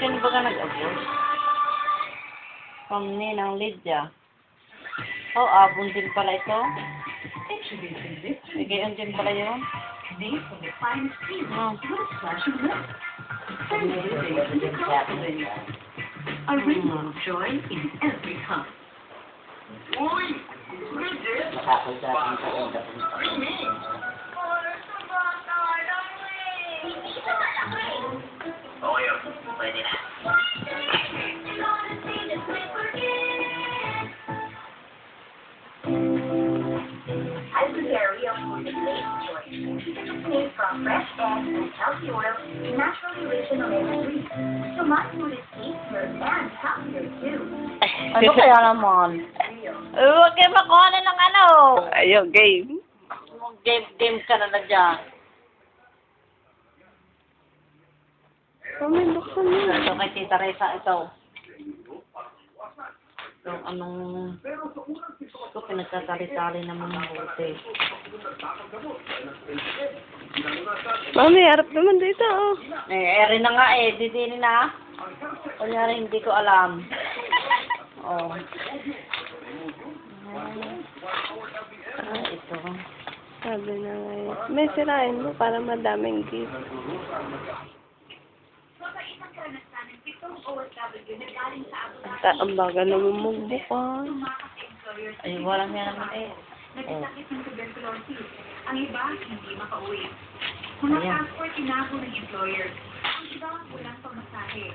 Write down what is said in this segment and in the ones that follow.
Sino ba ka nag-abot? From Ninang Lydia. Oh, abon din pala ito. Gayon din pala yun. Oh. A ring of joy in every cup. As the dairy of food is made choice, because it's made from fresh eggs and healthy oils, naturally rich in omega-3. So my food is tastier and healthier too. Ano kaya naman? Huwag kayo makuha na ng ano. Ayun, game. Game ka na dyan. May buksan mo. Ito kay Tita Reza, ito. Yung anong... Ito, pinagkakali-tali naman ng buti. Mami, harap naman dito, oh. Eri na nga didini na. Kunyari, hindi ko alam. Oh. Ito. Sabi na nga eh. May sirain mo para madaming gift. Ang baga naman magbukas. Ay, walang yan naman Nagkasakit ng tuberculosis. Ang iba, hindi makauwi. Kung passport, tinabo ng employer. Ang iba, walang pamasahe.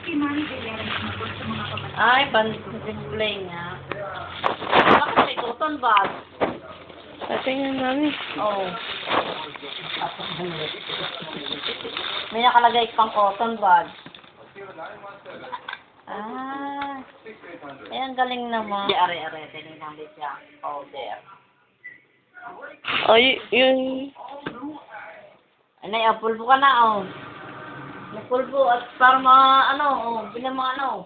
Si Manny Villar ang sumagot sa mga pamasahe. Ay, display nga. Bakit may cotton bag? Patingin, mami. Oh. May nakalagay pang cotton bag. Ah. Ay, ang galing naman. Are, tinignan din siya. Oh, there. Oh, yun. Ay, pulbo ka na, oh. Pulbo at para bilang mga ano.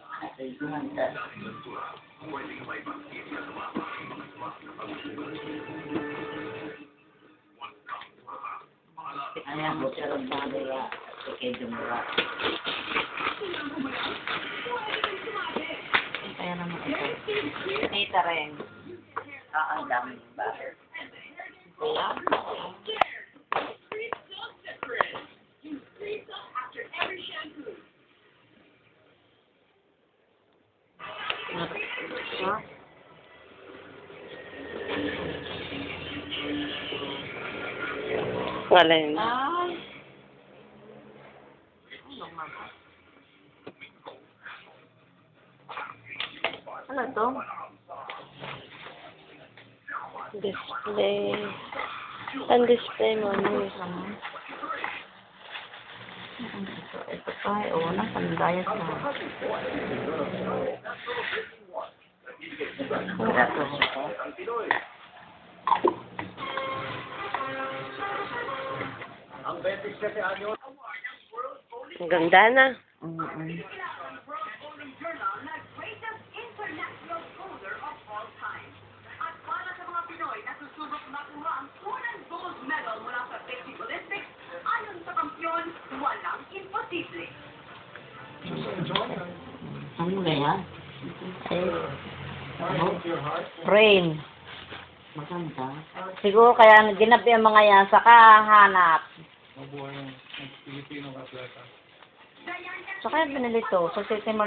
Ayan, sarap sa kanila. Okay, dumura. Kaya naman ito. Tita rin. Ang daming butter. Kaya? Ha? Wala yun. Ay. Ano to? Display. Ang display mo, mami. Ito pa, nang pandayas na. Ang ganda na. Ano ba yan? Rain. Maganda. Siguro kaya ginabi ang mga yan sa kahanap. Sa kaya binili to? Sa City Mall.